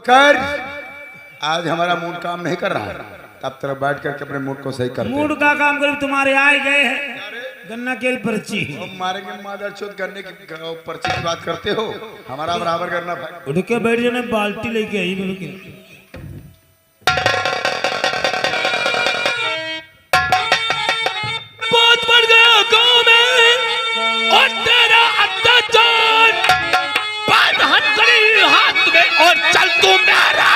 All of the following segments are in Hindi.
कर। आज हमारा मूड काम नहीं कर रहा है, तब तरफ बैठ करके अपने मूड को सही कर। मूड का काम कर तुम्हारे आए गए हैं गन्ना के पर्ची मारेंगे मादर चौथ गन्ने की पर्ची की बात करते हो, हमारा बराबर करना भाई। उठ के बैठ जाने बाल्टी लेके आई बोलो कि बहुत बढ़ गया गांव में और तेरा अत्याचार, बांध हथकड़ी हाथ में और चल तू मेरा।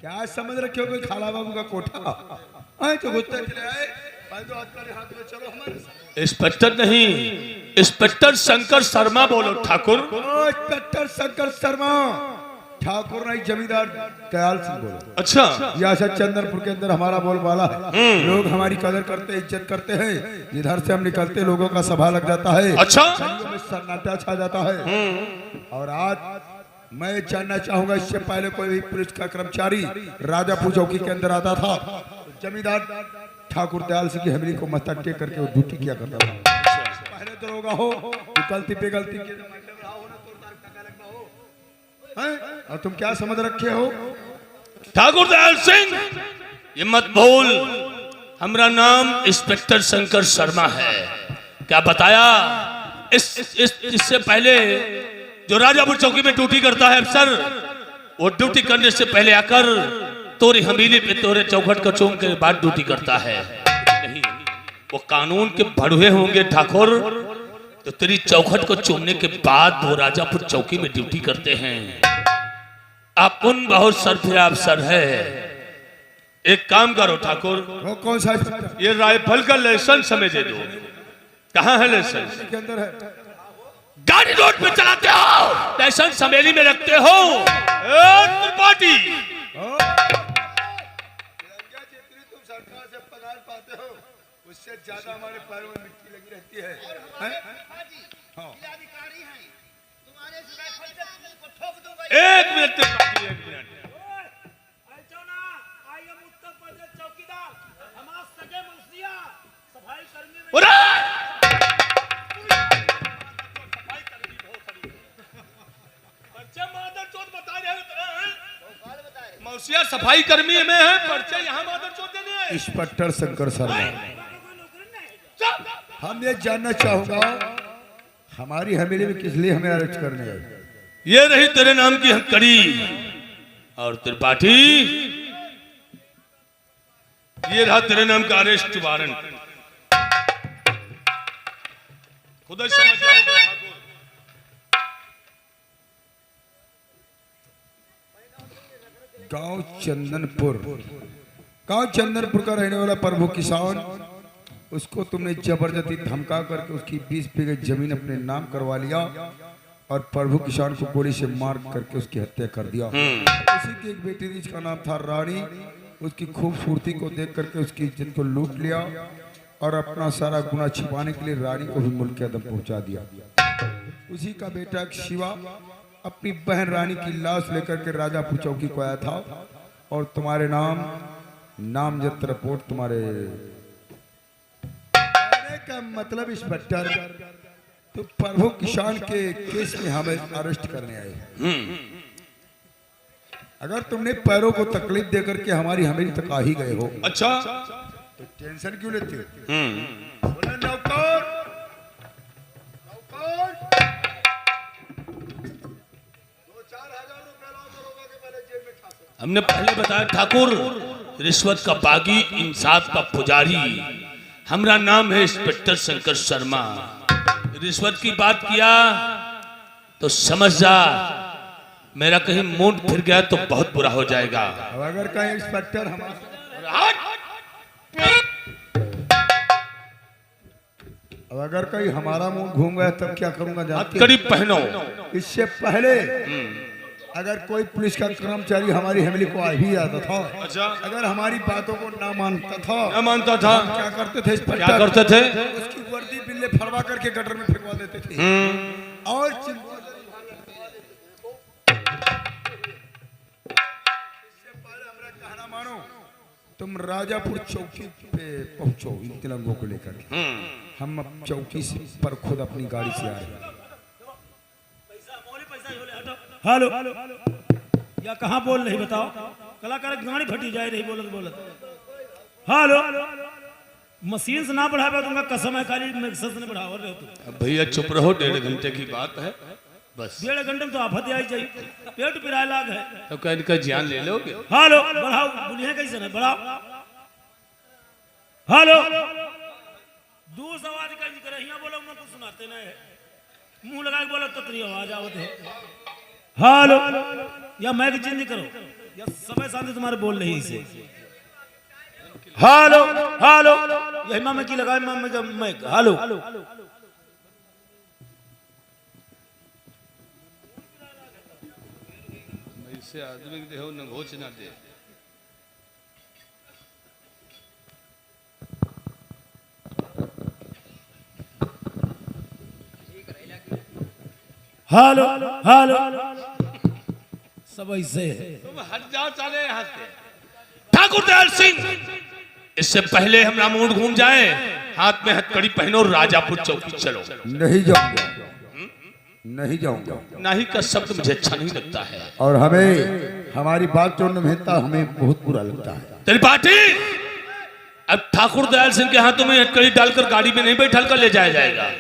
क्या समझ रखे हो कोई खाला बाबू का कोठा? आए तो गुस्सा चले आए, तो हाथ में चलो हमारे साथ। इंस्पेक्टर नहीं, इंस्पेक्टर शंकर शर्मा बोलो ठाकुर। इंस्पेक्टर शंकर शर्मा, ठाकुर नहीं जमींदार दयाल सिंह बोलो। अच्छा, यह चंदनपुर के अंदर हमारा बोलबाला है। लोग हमारी कदर करते, इज्जत करते हैं। जिधर से हम निकलते लोगों का सभा लग जाता है। अच्छा, में सन्नाटा छा जाता है। और आज मैं जानना चाहूंगा, इससे पहले कोई भी पुलिस का कर्मचारी राजापुर चौकी के अंदर आता था, जमींदार ठाकुर दयाल सिंह की हवेली को मस्तक टेक करके वो ड्यूटी किया करता था। पहले तो रोगा हो गलती पे गलती के और तुम क्या समझ रखे हो? ठाकुर दयाल सिंह ये मत भूल, हमारा नाम इंस्पेक्टर शंकर शर्मा है। क्या बताया? इससे पहले जो राजापुर चौकी में ड्यूटी करता है अफसर, वो ड्यूटी करने से पहले आकर तोरी हवेली पे तोरे चौखट को चूम के बाद ड्यूटी करता है। नहीं, वो कानून के भड़ुए होंगे ठाकुर, तो तेरी चौखट को चूमने के बाद वो राजापुर चौकी में ड्यूटी करते हैं। आप उन बहुत सरफिरा अफसर है। एक काम करो ठाकुर, वो कौन सा? ये राइफल का लाइसेंस हमें दे दो। कहाँ है लाइसेंस? के अंदर है। गाड़ी रोड पे चलाते हो, लाइसेंस हवेली में रखते हो। त्रिपाठी, तुम सरकार से पगार पाते हो, उससे ज्यादा हमारे पैरों में मिट्टी लगी रहती है। एक मिनट त्रिपाठी, एक मिनट। मौसिया सफाई कर्मी में है, पर्चे यहाँ मादर चौथ देने हैं। इंस्पेक्टर शंकर शर्मा, हम ये जानना चाहूंगा हमारी हवेली में किस लिए हमें अरेस्ट करने आए? ये रही तेरे नाम की हथकड़ी, और त्रिपाठी ये रहा तेरे नाम का अरेस्ट वारंट। खुद ही समझ जाओगे ठाकुर। गांव चंदनपुर का रहने वाला प्रभु किसान, उसको तुमने जबरदस्ती धमका करके उसकी 20 बीघे जमीन अपने नाम करवा लिया और प्रभु किसान को गोली से मार करके उसकी हत्या कर दिया। उसी की एक बेटी थी जिसका नाम था रानी, उसकी खूबसूरती को देख करके उसकी इज्जत को लूट लिया और अपना सारा गुनाह छिपाने के लिए रानी को भी मुल्क के अदम पहुंचा दिया। उसी का बेटा शिवा अपनी बहन रानी की लाश लेकर के राजापुर चौकी को आया था और तुम्हारे नामजद रिपोर्ट तुम्हारे का मतलब इंस्पेक्टर, तो प्रभु किसान के केस में हमें अरेस्ट करने आए। अगर तुमने पैरों को तकलीफ देकर के हमारी हवेली तक आ ही गए हो, अच्छा, तो टेंशन क्यों लेते हो? बोले नौकर, हमने पहले बताया ठाकुर, रिश्वत का बागी, इंसाफ का पुजारी। हमारा नाम है इंस्पेक्टर शंकर शर्मा। रिश्वत की बात किया तो समझ जा, मेरा कहीं मूड फिर गया तो बहुत बुरा हो जाएगा। अगर कहीं इंस्पेक्टर अगर कहीं हमारा मुंह घूम गया तब क्या करूंगा जानते? हथकड़ी पहनो। इससे पहले अगर कोई पुलिस का कर्मचारी हमारी हवेली को आ भी जाता था, अच्छा, अगर हमारी बातों को ना मानता था, क्या करते थे? क्या करते थे? उसकी वर्दी बिल्ले फड़वा करके गटर में फेंकवा देते थे। और कहना मानो, तुम राजापुर चौकी पे पहुंचो इन तिलंगों को लेकर। हम अब चौकी से पर खुद अपनी गाड़ी से आ रहे हैं। हेलो या कहाँ बोल रही बताओ, कलाकार की गाड़ी फटी जाए रही बोलत बोलत। हेलो मशीन से ना बढ़ावे दूंगा कसम है, खाली मैक्सस ने बढ़ावा रहे हो तुम। अब भैया चुप रहो, 1.5 घंटे की बात है बस। 1.5 घंटे में तो आफत आई जाए, पेट पिराए लाग है। तो क्या इनका जान ले लोगे? हेलो बढ़ाओ, बुलिया कैसे ना बढ़ाओ। हेलो दूर से आवाज कहीं करे, यहाँ बोलो मैं कुछ सुनाते ना है, मुंह लगा के बोलो तो तेरी आवाज आवत है। हेलो या माइक चेंज करो, या समय शांति तुम्हारे बोल रही इसे। हेलो हेलो यही मामा की लगाए मामा का माइक। हेलो इससे आदमी के देहो न घोच ना दे। हेलो हेलो सब ऐसे है। तुम हट जाओ साले यहाँ से। ठाकुर दयाल सिंह, इससे पहले हम रामूड घूम जाए, हाथ में हथकड़ी पहनो, राजापुर चौकी चलो। नहीं जाऊंगा, नहीं जाऊंगा। नहीं का शब्द मुझे अच्छा नहीं लगता है, और हमें हमारी बात जो नमहता हमें बहुत बुरा लगता है। तेरी पार्टी अब ठाकुर दयाल सिंह के हाथों में हथकड़ी डालकर गाड़ी में नहीं बैठाल कर ले जाया जाएगा।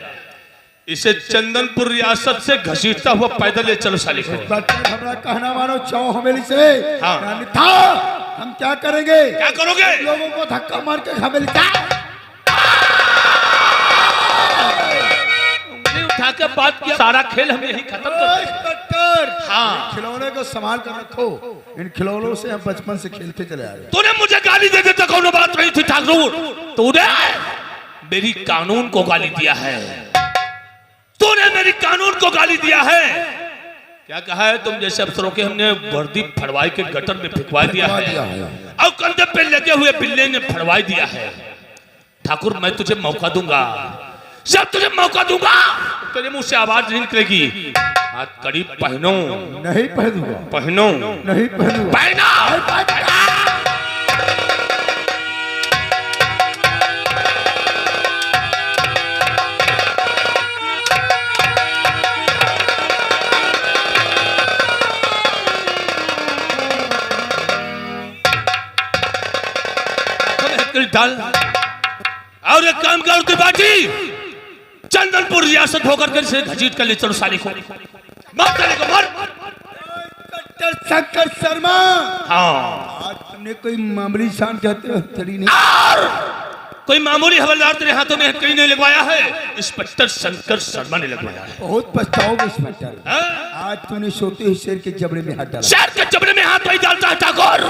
इसे चंदनपुर रियासत से घसीटता हुआ पैदल ले चलो साली को। हमारा कहना मानो चाओ हवेली से। हाँ। था हम क्या करेंगे? क्या करोगे? लोगों को धक्का मार के हवेली का उठा के बात किया, सारा खेल हम यही खत्म कर देंगे। हाँ। खिलौने को संभाल कर रखो, इन खिलौनों से हम बचपन से खेलते चले आ रहे। तूने मुझे गाली दे देता कौन बात नहीं थी ठाकुर, तूने मेरी कानून को गाली दिया है, तूने मेरी कानून को गाली दिया है। क्या कहा है? तुम जैसे अफसरों के हमने वर्दी फड़वाई के गटर में फेंकवा दिया है और कंधे पे लगे हुए बिल्ले ने फड़वाई दिया है। ठाकुर मैं तुझे मौका दूंगा, जब तुझे मौका दूंगा तेरे मुंह से आवाज नहीं निकलेगी। हाथ कड़ी पहनो। नहीं पहनूंगा। पहनो। नहीं पहनूंगा। पहनो। डाल और एक काम कर त्रिपाठी, चंदनपुर रियासत होकर के इसे घसीट कर ले चलो साली को। मार साली को, मार। शंकर शर्मा, हाँ आज तुमने कोई मामूली शान कहते हो तड़ी नहीं, कोई मामूली हवलदार तेरे हाथों में हथकड़ी नहीं लगवाया है, इंस्पेक्टर शंकर शर्मा ने लगवाया है। बहुत पछताओगे इंस्पेक्टर। आज तूने सोते हुए शेर के जबड़े में हाथ डाला। शेर के जबड़े में हाथ नहीं डालता है ठाकुर,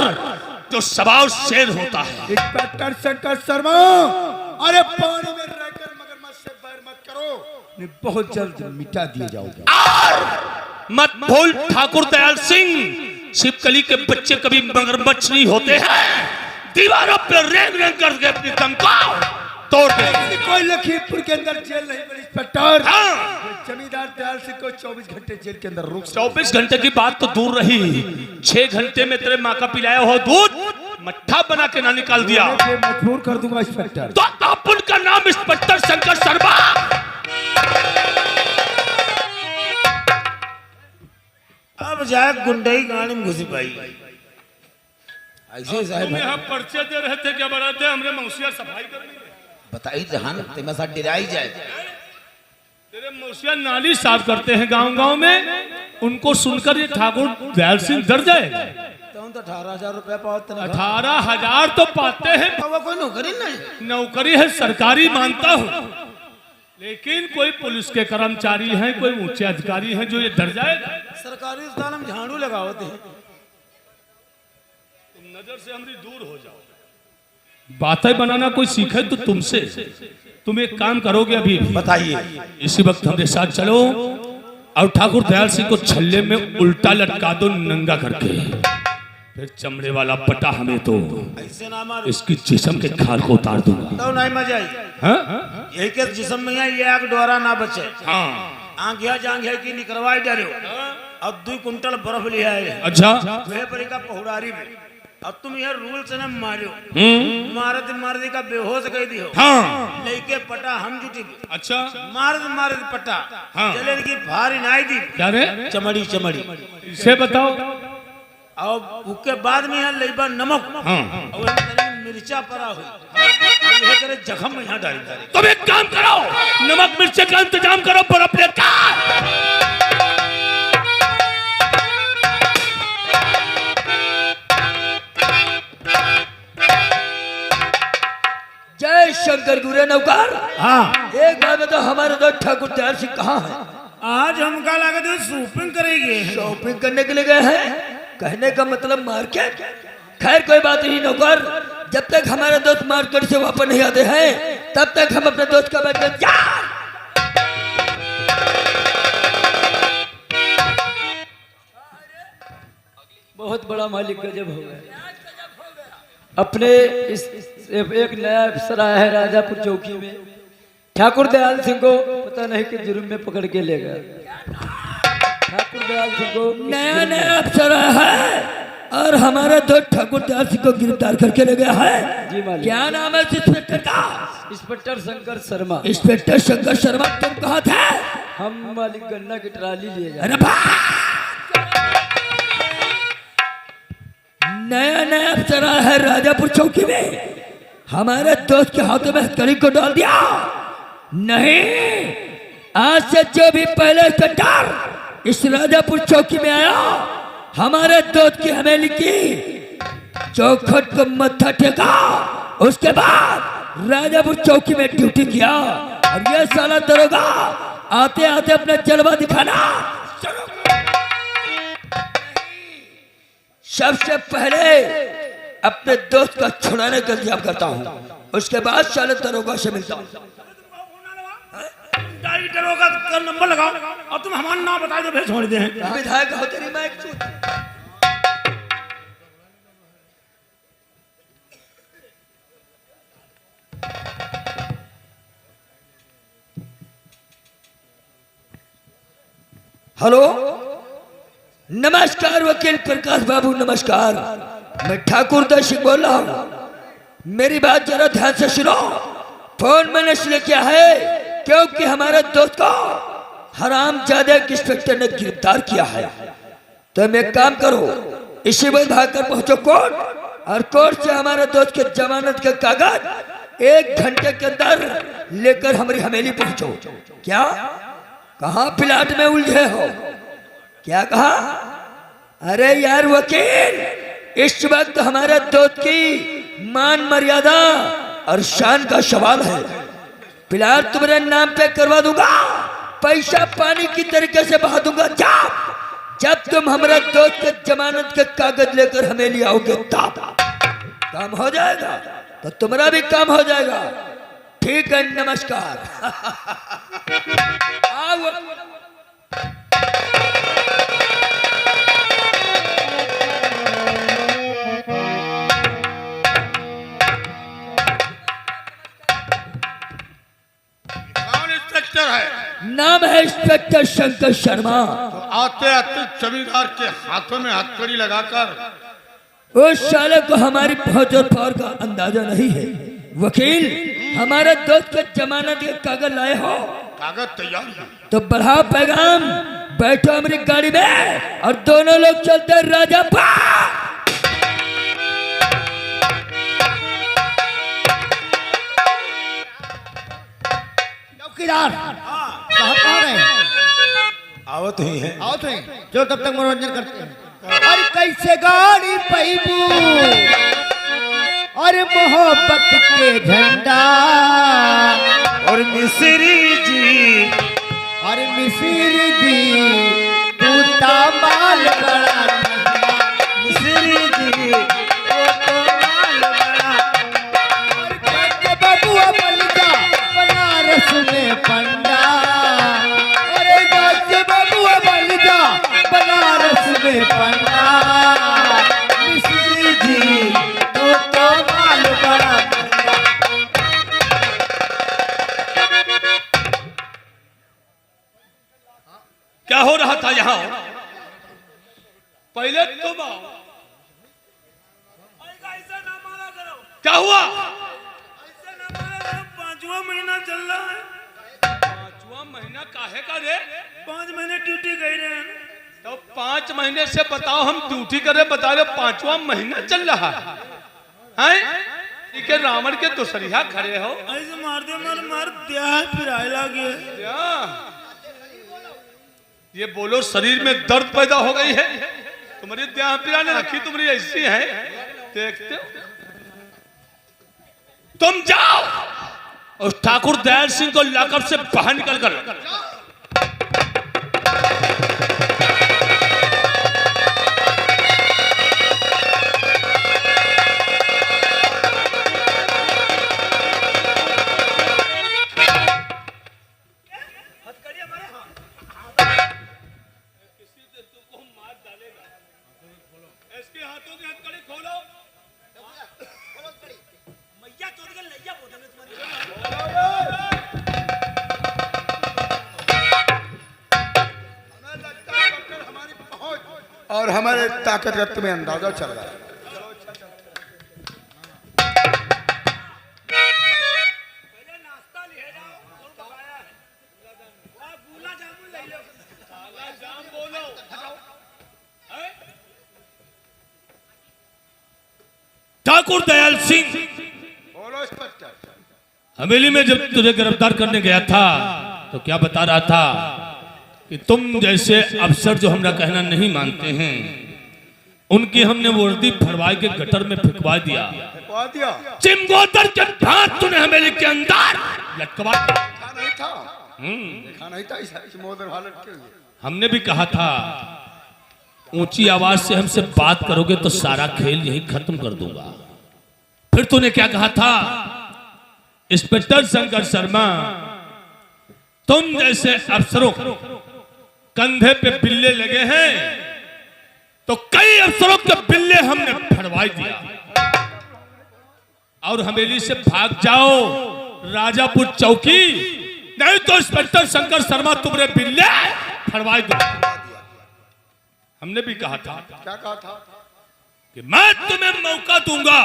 जो स्वभाव शेर होता है। इंस्पेक्टर शंकर शर्मा, अरे पानी में रहकर मगरमच्छ से बैर मत करो, मैं बहुत जल्द मिटा दिए जाओगे। मत भूल ठाकुर दयाल सिंह, छिपकली के बच्चे कभी मगरमच्छ नहीं होते हैं, दीवारों पर रेंग रेंग करके अपनी दम को तोड़ दे। कोई लखीमपुर के अंदर जेल नहीं बनी इंस्पेक्टर। हाँ। जमींदार दयाल सिंह को 24 घंटे जेल के अंदर रोक। 24 घंटे की बात तो दूर रही, 6 घंटे में तेरे माँ का पिलाया हो दूध मट्ठा बना के ना निकाल दिया, मजबूर कर दूंगा इंस्पेक्टर। तो आप उनका नाम इंस्पेक्टर शंकर शर्मा। अब जाए गुंडई गाड़ी में घुसी पाई ऐसे साहब यहाँ पर्चे दे रहे थे क्या बड़ा थे, हमने मौसिया सफाई करनी बताई जहान तेरे साथ डिराई जाए। तेरे मौसिया नाली साफ करते हैं गांव गांव में, उनको सुनकर ये ठाकुर दयाल सिंह डर जाएगा। तो 18,000 रुपया पाते 18,000 तो पाते हैं, कोई नौकरी नहीं, नौकरी है सरकारी मानता हूँ, लेकिन कोई पुलिस के कर्मचारी हैं, कोई ऊंचे अधिकारी हैं जो ये डर जाएगा। सरकारी स्थान में झाड़ू लगावते हैं, तुम नजर से हमारी दूर हो जाओ। बातें बनाना कोई सीखे तो तुमसे। तुम एक काम करोगे अभी, बताइए। इसी वक्त हमारे साथ चलो और ठाकुर दयाल सिंह को छल्ले में उल्टा लटका दो नंगा करके, फिर चमड़े वाला पटा हमें तो ऐसे ना मारो, इसकी जिस्म के खाल को उतार दूंगा। तो नहीं मजा आई। हाँ? यही के जिस्म में ये आग द्वारा ना बचे। हाँ। आंखिया जांघिया की निकलवाई डरे और 2 कुंटल बर्फ लिया है। अच्छा। वे परी का पहुड़ारी में अब तुम यार रूल से ना मारियो मारदी का बेहोश कह दियो हाँ लेके पटा हम जुटी अच्छा मारद पटा हाँ। चले की भारी नाई दी क्या रे चमड़ी से बताओ और उसके बाद में यहाँ लेबा नमक हाँ और तनी मिर्चा परा हुई ये करे जख्म में यहाँ डाली तुम एक काम करो नमक मिर्च का इंतजाम करो बर्फ लेकर जय शंकर गुरे नौकार। हाँ एक बात बताओ हमारे दोस्त ठाकुर दयाल सिंह कहाँ है? आज हमका लगा तो शॉपिंग करेंगे शॉपिंग करने के लिए गए हैं। कहने का मतलब मार्केट। खैर कोई बात नहीं नौकर, जब तक हमारे दोस्त मार्केट से वापस नहीं आते हैं तब तक हम अपने दोस्त का बैठ बहुत बड़ा मालिक गजब हो गया। अपने इस एक नया अफसर आया है राजापुर चौकी में, ठाकुर दयाल सिंह को पता नहीं कि जुर्म में पकड़ के ले गया। ठाकुर दयाल सिंह को नया अफसर आया है और हमारा दोस्त ठाकुर दयाल सिंह को गिरफ्तार करके ले गया है। जी मालिक। क्या नाम है इस इंस्पेक्टर का? इंस्पेक्टर शंकर शर्मा। इंस्पेक्टर शंकर शर्मा तुम कहाँ थे? हम मालिक गन्ना की ट्राली लिए जा रहे। नया अफसर आया है राजापुर चौकी में, हमारे दोस्त के हाथों में हथकड़ी को डाल दिया। नहीं, आज से जो भी पहले इंस्पेक्टर इस राजापुर चौकी में आया हमारे दोस्त की हवेली की चौखट को मत्था टेका, उसके बाद राजापुर चौकी में ड्यूटी किया। और ये साला दरोगा आते आते अपना जलवा दिखाना। सबसे पहले अपने दोस्त का छुड़ाने का इंतजाम करता हूँ, उसके बाद साले दरोगा से मिलता हूँ। दरोगा का नंबर लगाओ और तुम हमारा नाम बता दो भेज छोड़ दे। विधायक हो तेरी मैं हेलो नमस्कार वकील प्रकाश बाबू नमस्कार। मैं ठाकुर दयाल सिंह बोल रहा हूँ। मेरी बात जरा ध्यान से सुनो। फोन मैंने इसलिए किया है क्योंकि हमारे दोस्त को हरामजादे के इंस्पेक्टर ने गिरफ्तार किया है। तो मैं काम करो, इसी में भागकर पहुंचो कोर्ट और कोर्ट से हमारे दोस्त के जमानत के कागज 1 घंटे के अंदर लेकर हमारी हवेली पहुंचो। क्या कहाँ प्लाट में उलझे हो? क्या कहा? अरे यार वकील, इस वक्त हमारे दोस्त की मान मर्यादा और शान का सवाल है। प्लाट तुम्हारे नाम पे करवा दूंगा, पैसा पानी की तरीके से बहा दूंगा। जब तुम हमारे दोस्त के जमानत के कागज लेकर हवेली आओगे तब काम हो जाएगा, तो तुम्हारा भी काम हो जाएगा। ठीक है, नमस्कार। आओ। इंस्पेक्टर है, नाम है इंस्पेक्टर शंकर शर्मा। आते आते जमींदार के हाथों में हथकड़ी लगाकर उस साले को हमारी पहुंच और पावर का अंदाजा नहीं है। वकील, हमारे दोस्त के जमानत के कागज लाए हो? कागज तैयार है। तो बढ़ाओ पैगाम, बैठो हमारी गाड़ी में और दोनों लोग चलते राजापुर। चौकीदार कहाँ रहे? आवत ही है। आओ तो जो तब तक मनोरंजन करते हैं। और कैसे गाड़ी पैबू और मोहब्बत के झंडा और मिस्री जी और मिसिर दी तूता माल बड़ा मिस्री जी तो माल बड़ा और कहते बबुआ बन जा बनारस में पंडा। अरे कहते बबुआ बन जा बनारस में पंडा। मिसिर जी तो माल बड़ा क्या हो रहा था यहाँ? पहले तुम आओ क्या हुआ? ऐसे ना बोलो, 5वां महीना चल रहा है। 5वां महीना काहे का रे? 5 महीने ड्यूटी गई रहे हैं। तो 5 महीने से बताओ हम ड्यूटी करे, बता रहे 5वां महीना चल रहा है। ठीक है, रावण के दुसरिया खड़े हो। ऐसे मार दे, मार दिया फिर आए लगे। ये बोलो शरीर में दर्द पैदा हो गई है? तुम्हारी देह पिरा ने रखी तुम्हारी ऐसी है, देखते हो? तुम जाओ और ठाकुर दयाल सिंह को लॉकअप से बाहर निकल कर। और हमारे ताकत का तुम्हें अंदाजा चल रहा है। पहले नाश्ता ले जाओ और पकाया है। और गुला जामुन ले लो। काला जाम बोलो। ठाकुर दयाल सिंह, बोलो इंस्पेक्टर। हवेली में जब तुझे गिरफ्तार करने गया था तो क्या बता रहा था कि तुम जैसे अफसर जो हमारा कहना नहीं मानते हैं उनकी हमने वर्दी फड़वाई के गटर में फेंकवा दिया। चिमगोदर के भात तूने हवेली के अंदर लटकवा दिया। हमने भी कहा था ऊंची आवाज से हमसे बात करोगे तो सारा खेल यही खत्म कर दूंगा। फिर तूने क्या कहा था? इंस्पेक्टर शंकर शर्मा, तुम जैसे अफसरों कंधे पे बिल्ले लगे हैं तो कई अफसरों के बिल्ले हमने फड़वा दिया और हवेली से भाग जाओ राजापुर चौकी, नहीं तो इंस्पेक्टर शंकर शर्मा तुम्हारे बिल्ले फड़वा दो। हमने भी कहा था, क्या कहा था? कि मैं तुम्हें मौका दूंगा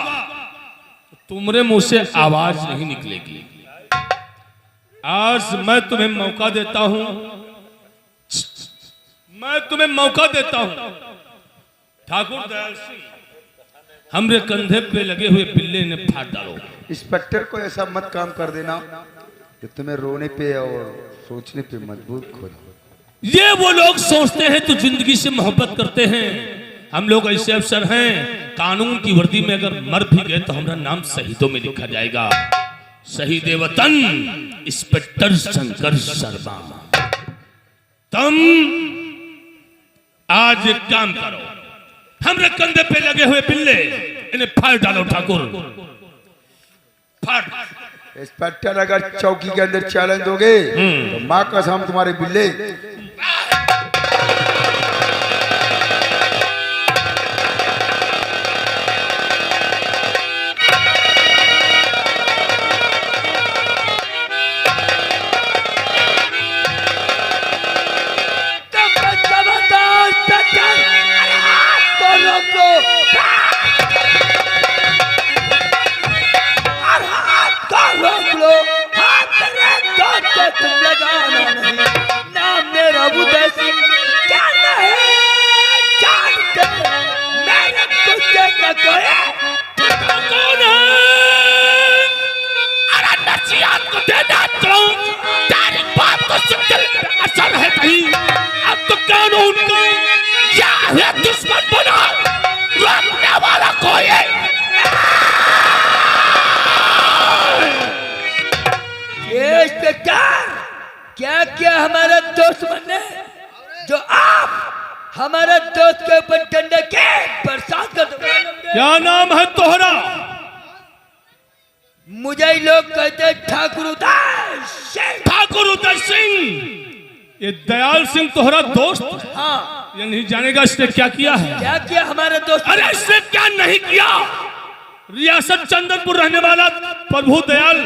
तो तुम्हारे मुंह से आवाज नहीं निकलेगी। आज मैं तुम्हें मौका देता हूं, मैं तुम्हें मौका देता हूं। ठाकुर दयाल सिंह, हमरे कंधे पे लगे हुए बिल्ले ने फाड़ डालो। इंस्पेक्टर को ऐसा मत काम कर देना कि तुम्हें रोने पे और सोचने पे मजबूर खोल। ये वो लोग सोचते हैं तो जिंदगी से मोहब्बत करते हैं। हम लोग ऐसे अफसर हैं, कानून की वर्दी में अगर मर भी गए तो हमारा नाम शहीदों में लिखा जाएगा। शहीद वतन इंस्पेक्टर शंकर शर्मा। तुम आज एक काम करो, हमरे कंधे पे लगे हुए बिल्ले इन्हें फाड़ डालो। ठाकुर फाड़। इंस्पेक्टर अगर चौकी के अंदर चैलेंज दोगे तो माँ कसम तुम्हारे बिल्ले दुश्मन बना रोकने वाला कोई क्या क्या हमारा दोस्त बनने जो आप हमारा दोस्त के ऊपर डंडे के बरसात कर दो। क्या नाम है तोहरा? मुझे लोग कहते हैं ठाकुर उदय सिंह। ठाकुर उदय सिंह, ये दयाल सिंह तोहरा दोस्त? हाँ। ये नहीं जानेगा इसने क्या किया है? क्या किया हमारा दोस्त? अरे इसने क्या नहीं किया? रियासत चंदनपुर रहने वाला प्रभु दयाल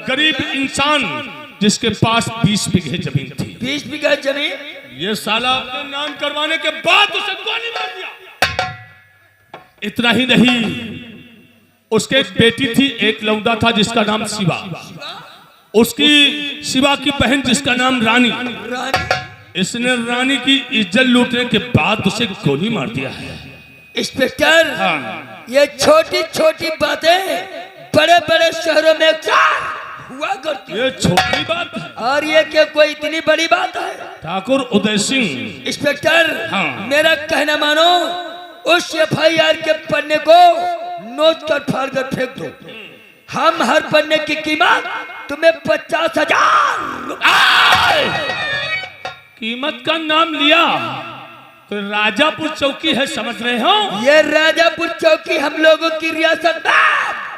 गरीब इंसान जिसके पास 20 बीघे जमीन थी। 20 बीघा जमीन? ये साला अपने नाम करवाने के बाद उसे गोली मार दिया। इतना ही नहीं, उसके एक बेटी थी, एक लौंडा था जिसका नाम शिवा, उसकी शिवा की बहन जिसका नाम रानी। इसने रानी की इज्जत लूटने के बाद उसे गोली मार दिया है। इंस्पेक्टर, ये छोटी छोटी बातें बड़े बड़े शहरों में अक्सर हुआ करती है। ये छोटी बात है और ये क्या कोई इतनी बड़ी बात है? ठाकुर उदय सिंह। इंस्पेक्टर, हाँ। मेरा कहना मानो, उस FIR के पन्ने को नोच कर फाड़ कर फेंक दो। हम हर पन्ने की कीमत तुम्हें 50,000 कीमत का नाम लिया तो राजापुर चौकी है, समझ रहे हो? ये राजापुर चौकी हम लोगों की रियासत में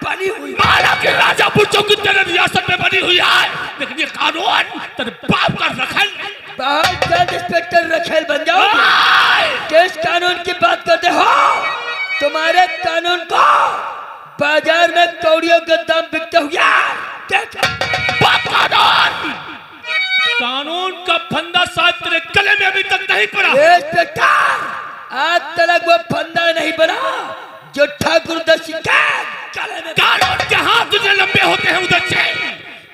बनी हुई। माना कि राजापुर चौकी तेरे रियासत में बनी हुई है, लेकिन ये कानून तेरे बाप का रखेल। बहुत जल्द इंस्पेक्टर रखेल बन जाओ। किस कानून की बात करते हो? तुम्हारे कानून को बाजार में कौड़ियों का दाम बिकते हुए कानून का फंदा शायद तेरे गले में अभी तक नहीं पड़ा। इंस्पेक्टर, आज तक वो फंदा नहीं बना जो ठाकुर दसी के गले में। कानून के हाथ जितने लंबे होते हैं उधर से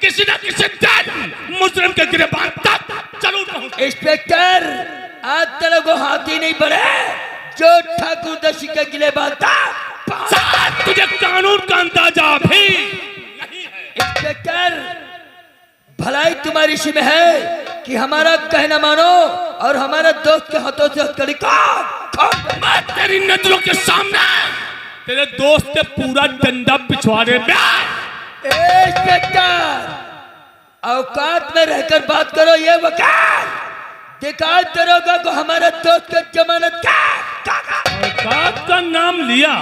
किसी न किसी दिन मुजरिम के गिरफ्तार तक जरूर पहुंचे। इंस्पेक्टर, आज तक वो हाथी नहीं बने जो ठाकुर दसी के गिरफ्तार तक। शायद तुझे कानून का अंदाजा भी नहीं है। इंस्पेक्टर, भलाई तुम्हारी इसी में है कि हमारा कहना मानो और हमारे दोस्त के हाथों से हथकड़ी काट। मैं तेरी नजरों के सामने तेरे दोस्त के पूरा डंडा पिछवाड़े में। इंस्पेक्टर, औकात में रहकर बात करो। ये वकील दिखाओ दरोगा को हमारे दोस्त के जमानत का औकात का नाम लिया